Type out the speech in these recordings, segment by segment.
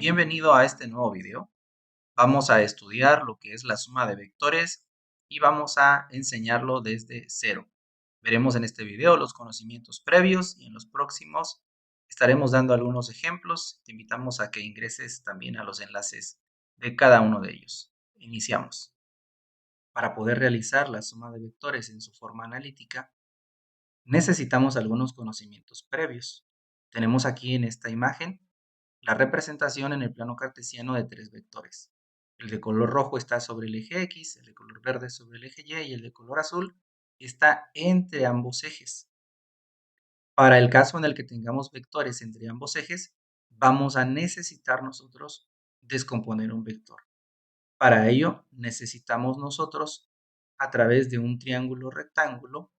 Bienvenido a este nuevo video. Vamos a estudiar lo que es la suma de vectores y vamos a enseñarlo desde cero. Veremos en este video los conocimientos previos y en los próximos estaremos dando algunos ejemplos. Te invitamos a que ingreses también a los enlaces de cada uno de ellos. Iniciamos. Para poder realizar la suma de vectores en su forma analítica, necesitamos algunos conocimientos previos. Tenemos aquí en esta imagen la representación en el plano cartesiano de tres vectores. El de color rojo está sobre el eje X, el de color verde sobre el eje Y y el de color azul está entre ambos ejes. Para el caso en el que tengamos vectores entre ambos ejes, vamos a necesitar nosotros descomponer un vector. Para ello necesitamos nosotros, a través de un triángulo rectángulo,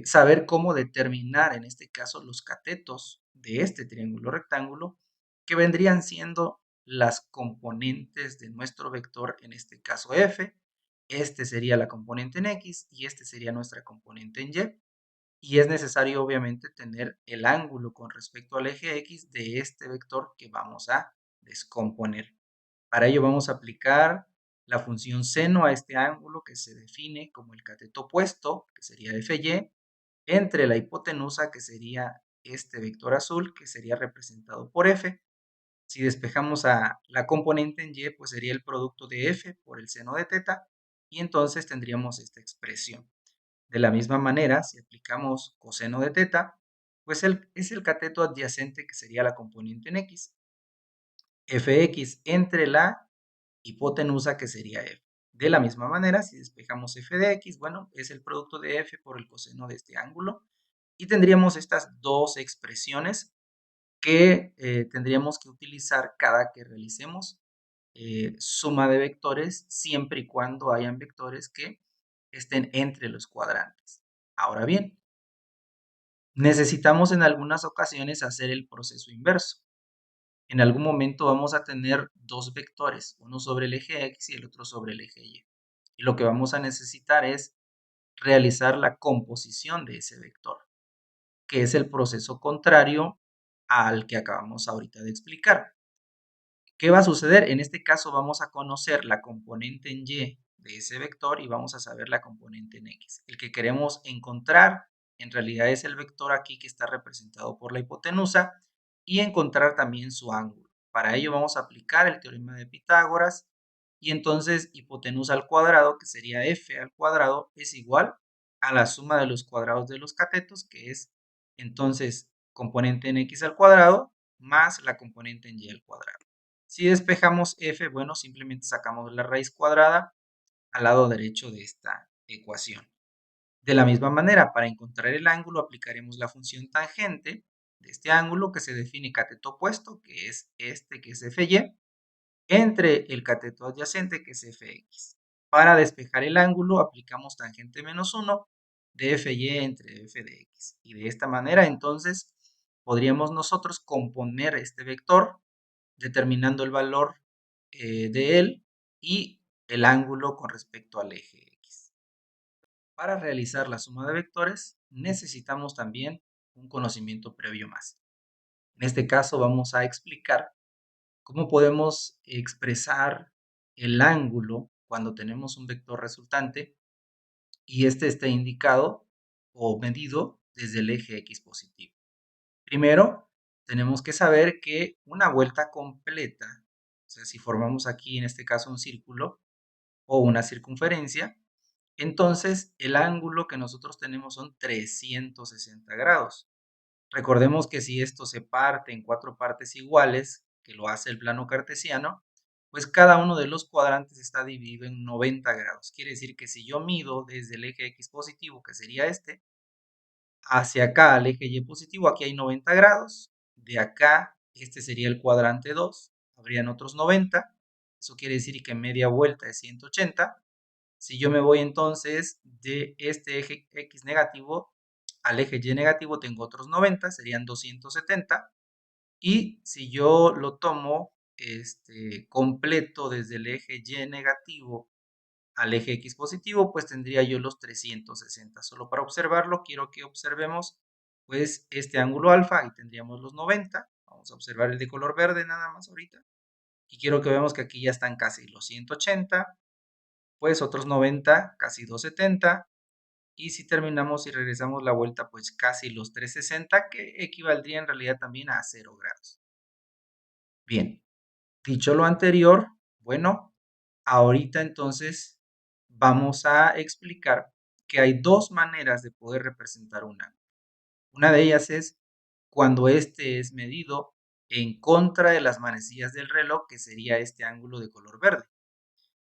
saber cómo determinar en este caso los catetos de este triángulo rectángulo, que vendrían siendo las componentes de nuestro vector, en este caso f. Este sería la componente en x y este sería nuestra componente en y. Y es necesario obviamente tener el ángulo con respecto al eje x de este vector que vamos a descomponer. Para ello vamos a aplicar la función seno a este ángulo, que se define como el cateto opuesto, que sería fy, entre la hipotenusa, que sería este vector azul, que sería representado por f. Si despejamos a la componente en y, pues sería el producto de f por el seno de teta, y entonces tendríamos esta expresión. De la misma manera, si aplicamos coseno de teta, pues es el cateto adyacente, que sería la componente en x. Fx entre la hipotenusa, que sería f. De la misma manera, si despejamos f de x, bueno, es el producto de f por el coseno de este ángulo. Y tendríamos estas dos expresiones que tendríamos que utilizar cada que realicemos suma de vectores, siempre y cuando hayan vectores que estén entre los cuadrantes. Ahora bien, necesitamos en algunas ocasiones hacer el proceso inverso. En algún momento vamos a tener dos vectores, uno sobre el eje X y el otro sobre el eje Y. Y lo que vamos a necesitar es realizar la composición de ese vector, que es el proceso contrario al que acabamos ahorita de explicar. ¿Qué va a suceder? En este caso vamos a conocer la componente en Y de ese vector y vamos a saber la componente en X. El que queremos encontrar en realidad es el vector aquí, que está representado por la hipotenusa, y encontrar también su ángulo. Para ello vamos a aplicar el teorema de Pitágoras, y entonces hipotenusa al cuadrado, que sería f al cuadrado, es igual a la suma de los cuadrados de los catetos, que es entonces componente en x al cuadrado más la componente en y al cuadrado. Si despejamos f, bueno, simplemente sacamos la raíz cuadrada al lado derecho de esta ecuación. De la misma manera, para encontrar el ángulo aplicaremos la función tangente de este ángulo, que se define cateto opuesto, que es este, que es fy, entre el cateto adyacente, que es fx. Para despejar el ángulo aplicamos tangente menos 1 de fy entre f de x. Y de esta manera entonces podríamos nosotros componer este vector determinando el valor de él y el ángulo con respecto al eje X. Para realizar la suma de vectores necesitamos también un conocimiento previo más. En este caso vamos a explicar cómo podemos expresar el ángulo cuando tenemos un vector resultante y este esté indicado o medido desde el eje X positivo. Primero, tenemos que saber que una vuelta completa, o sea, si formamos aquí en este caso un círculo o una circunferencia, entonces el ángulo que nosotros tenemos son 360 grados. Recordemos que si esto se parte en cuatro partes iguales, que lo hace el plano cartesiano, pues cada uno de los cuadrantes está dividido en 90 grados. Quiere decir que si yo mido desde el eje X positivo, que sería este, hacia acá al eje Y positivo, aquí hay 90 grados, de acá, este sería el cuadrante 2, habrían otros 90, eso quiere decir que media vuelta es 180. Si yo me voy entonces de este eje X negativo al eje Y negativo, tengo otros 90, serían 270, y si yo lo tomo completo desde el eje Y negativo al eje X positivo, pues tendría yo los 360. Solo para observarlo, quiero que observemos pues este ángulo alfa, y tendríamos los 90. Vamos a observar el de color verde nada más ahorita. Y quiero que veamos que aquí ya están casi los 180, pues otros 90, casi 270. Y si terminamos y regresamos la vuelta, pues casi los 360, que equivaldría en realidad también a 0 grados. Bien, dicho lo anterior, bueno, ahorita entonces vamos a explicar que hay dos maneras de poder representar un ángulo. Una de ellas es cuando este es medido en contra de las manecillas del reloj, que sería este ángulo de color verde.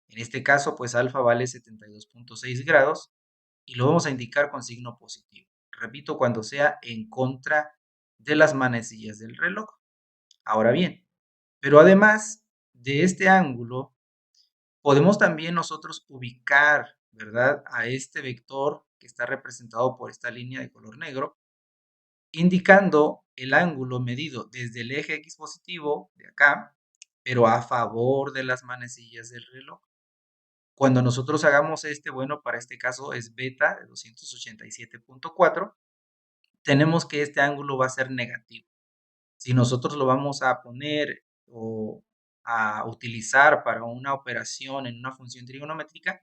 En este caso, pues alfa vale 72.6 grados y lo vamos a indicar con signo positivo. Repito, cuando sea en contra de las manecillas del reloj. Ahora bien, pero además de este ángulo, podemos también nosotros ubicar, ¿verdad?, a este vector que está representado por esta línea de color negro, indicando el ángulo medido desde el eje X positivo de acá, pero a favor de las manecillas del reloj. Cuando nosotros hagamos bueno, para este caso es beta de 287.4, tenemos que este ángulo va a ser negativo. Si nosotros lo vamos a poner o a utilizar para una operación en una función trigonométrica,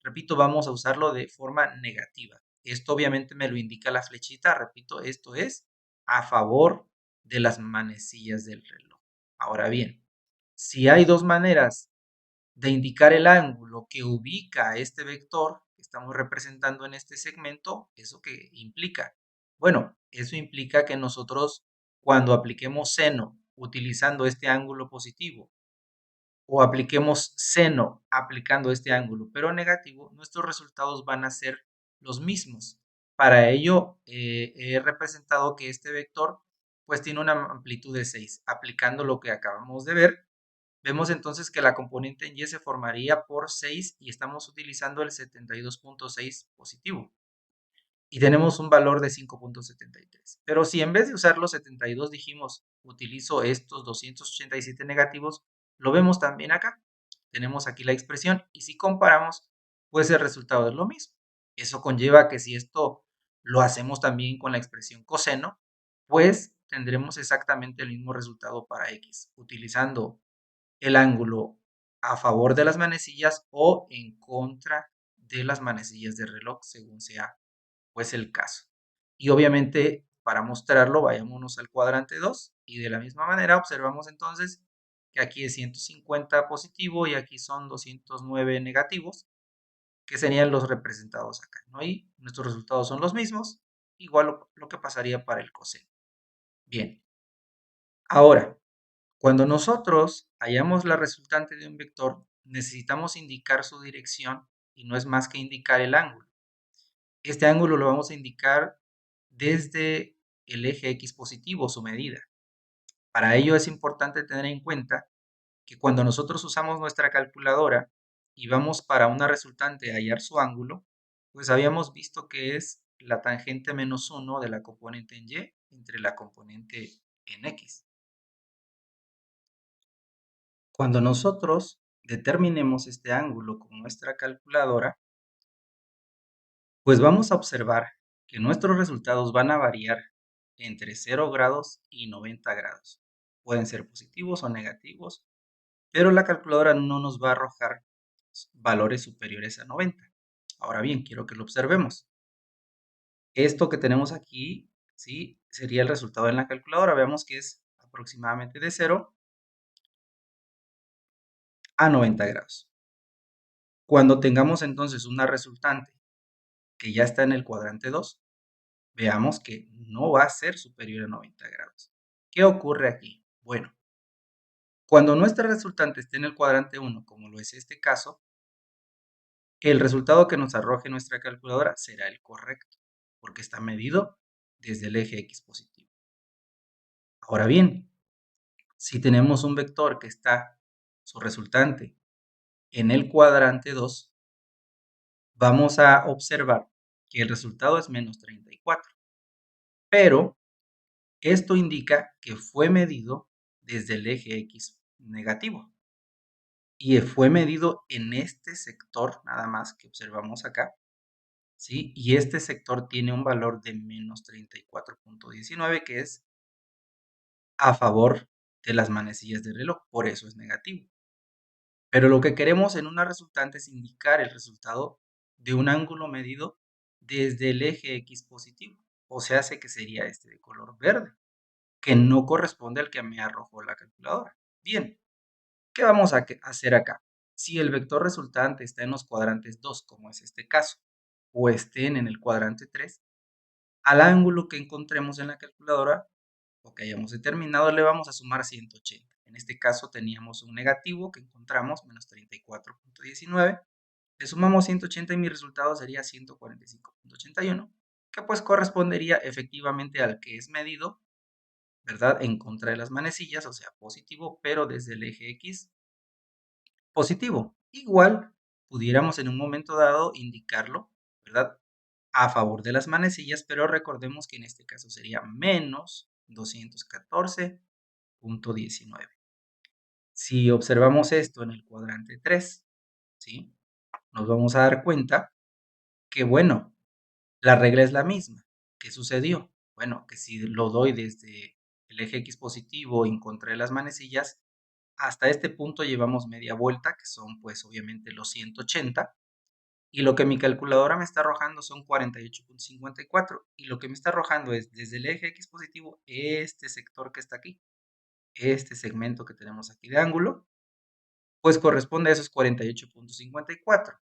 repito, vamos a usarlo de forma negativa. Esto obviamente me lo indica la flechita, repito, esto es a favor de las manecillas del reloj. Ahora bien, si hay dos maneras de indicar el ángulo que ubica este vector que estamos representando en este segmento, ¿eso qué implica? Bueno, eso implica que nosotros cuando apliquemos seno utilizando este ángulo positivo o apliquemos seno aplicando este ángulo pero negativo, nuestros resultados van a ser los mismos. Para ello he representado que este vector pues tiene una amplitud de 6. Aplicando lo que acabamos de ver, vemos entonces que la componente en Y se formaría por 6 y estamos utilizando el 72.6 positivo. Y tenemos un valor de 5.73. Pero si en vez de usar los 72 dijimos, utilizo estos 287 negativos, lo vemos también acá. Tenemos aquí la expresión y si comparamos, pues el resultado es lo mismo. Eso conlleva que si esto lo hacemos también con la expresión coseno, pues tendremos exactamente el mismo resultado para X, utilizando el ángulo a favor de las manecillas o en contra de las manecillas del reloj, según sea pues el caso. Y obviamente para mostrarlo vayámonos al cuadrante 2 y de la misma manera observamos entonces que aquí es 150 positivo y aquí son 209 negativos, que serían los representados acá, ¿no? Y nuestros resultados son los mismos, igual lo que pasaría para el coseno. Bien, ahora, cuando nosotros hallamos la resultante de un vector, necesitamos indicar su dirección y no es más que indicar el ángulo. Este ángulo lo vamos a indicar desde el eje X positivo, su medida. Para ello es importante tener en cuenta que cuando nosotros usamos nuestra calculadora y vamos para una resultante a hallar su ángulo, pues habíamos visto que es la tangente menos 1 de la componente en Y entre la componente en X. Cuando nosotros determinemos este ángulo con nuestra calculadora, pues vamos a observar que nuestros resultados van a variar entre 0 grados y 90 grados. Pueden ser positivos o negativos, pero la calculadora no nos va a arrojar valores superiores a 90. Ahora bien, quiero que lo observemos. Esto que tenemos aquí, ¿sí?, sería el resultado en la calculadora. Veamos que es aproximadamente de 0 a 90 grados. Cuando tengamos entonces una resultante que ya está en el cuadrante 2, veamos que no va a ser superior a 90 grados. ¿Qué ocurre aquí? Bueno, cuando nuestra resultante esté en el cuadrante 1, como lo es este caso, el resultado que nos arroje nuestra calculadora será el correcto, porque está medido desde el eje X positivo. Ahora bien, si tenemos un vector que está, su resultante, en el cuadrante 2, vamos a observar que el resultado es menos 34. Pero esto indica que fue medido desde el eje X negativo y fue medido en este sector nada más que observamos acá, ¿sí? Y este sector tiene un valor de menos 34.19, que es a favor de las manecillas del reloj, por eso es negativo. Pero lo que queremos en una resultante es indicar el resultado de un ángulo medido desde el eje X positivo, o sea, hace que sería este de color verde, que no corresponde al que me arrojó la calculadora. Bien, ¿qué vamos a hacer acá? Si el vector resultante está en los cuadrantes 2, como es este caso, o estén en el cuadrante 3, al ángulo que encontremos en la calculadora o que hayamos determinado le vamos a sumar 180. En este caso teníamos un negativo que encontramos, menos 34.19. Le sumamos 180 y mi resultado sería 145.81, que pues correspondería efectivamente al que es medido, ¿verdad? En contra de las manecillas, o sea, positivo, pero desde el eje X positivo. Igual pudiéramos en un momento dado indicarlo, ¿verdad? A favor de las manecillas, pero recordemos que en este caso sería menos 214.19. Si observamos esto en el cuadrante 3, ¿sí? Nos vamos a dar cuenta que, bueno, la regla es la misma. ¿Qué sucedió? Bueno, que si lo doy desde el eje X positivo en contra de las manecillas, hasta este punto llevamos media vuelta, que son pues obviamente los 180, y lo que mi calculadora me está arrojando son 48.54, y lo que me está arrojando es desde el eje X positivo, este sector que está aquí, este segmento que tenemos aquí de ángulo, pues corresponde a esos 48.54.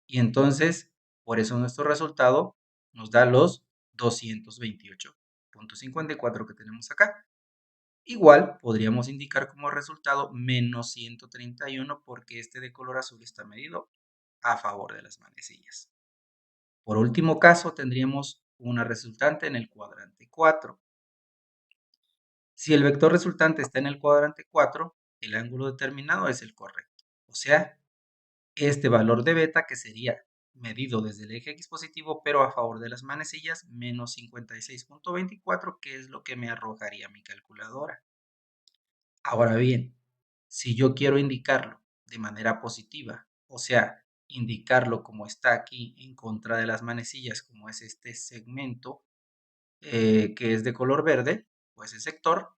Y entonces, por eso nuestro resultado nos da los 228.54 que tenemos acá. Igual podríamos indicar como resultado menos 131 porque este de color azul está medido a favor de las manecillas. Por último caso, tendríamos una resultante en el cuadrante 4. Si el vector resultante está en el cuadrante 4, el ángulo determinado es el correcto. O sea, este valor de beta, que sería medido desde el eje X positivo, pero a favor de las manecillas, menos 56.24, que es lo que me arrojaría mi calculadora. Ahora bien, si yo quiero indicarlo de manera positiva, o sea, indicarlo como está aquí en contra de las manecillas, como es este segmento que es de color verde, o ese sector,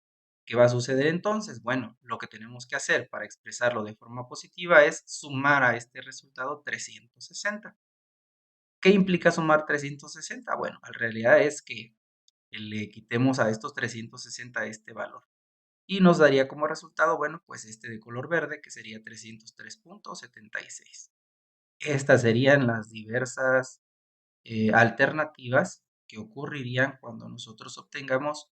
¿qué va a suceder entonces? Bueno, lo que tenemos que hacer para expresarlo de forma positiva es sumar a este resultado 360. ¿Qué implica sumar 360? Bueno, en realidad es que le quitemos a estos 360 este valor. Y nos daría como resultado, bueno, pues este de color verde, que sería 303.76. Estas serían las diversas alternativas que ocurrirían cuando nosotros obtengamos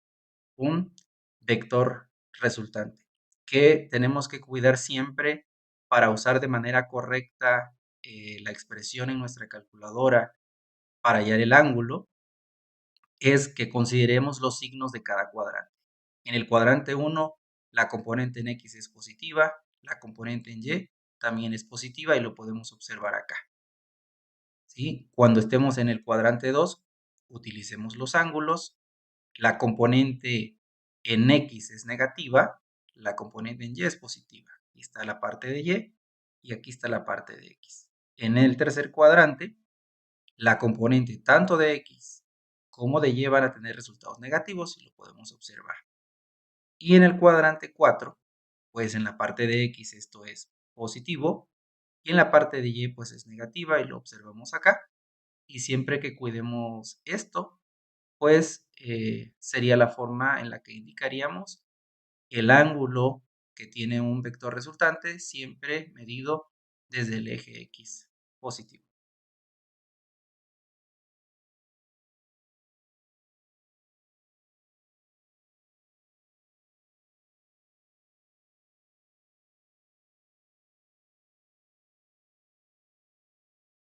un vector resultante, que tenemos que cuidar siempre para usar de manera correcta la expresión en nuestra calculadora para hallar el ángulo, es que consideremos los signos de cada cuadrante. En el cuadrante 1, la componente en X es positiva, la componente en Y también es positiva y lo podemos observar acá. ¿Sí? Cuando estemos en el cuadrante 2, utilicemos los ángulos. La componente en X es negativa, la componente en Y es positiva. Aquí está la parte de Y y aquí está la parte de X. En el tercer cuadrante, la componente tanto de X como de Y van a tener resultados negativos y lo podemos observar. Y en el cuadrante 4, pues en la parte de X esto es positivo y en la parte de Y pues es negativa y lo observamos acá. Y siempre que cuidemos esto, pues sería la forma en la que indicaríamos el ángulo que tiene un vector resultante siempre medido desde el eje X positivo.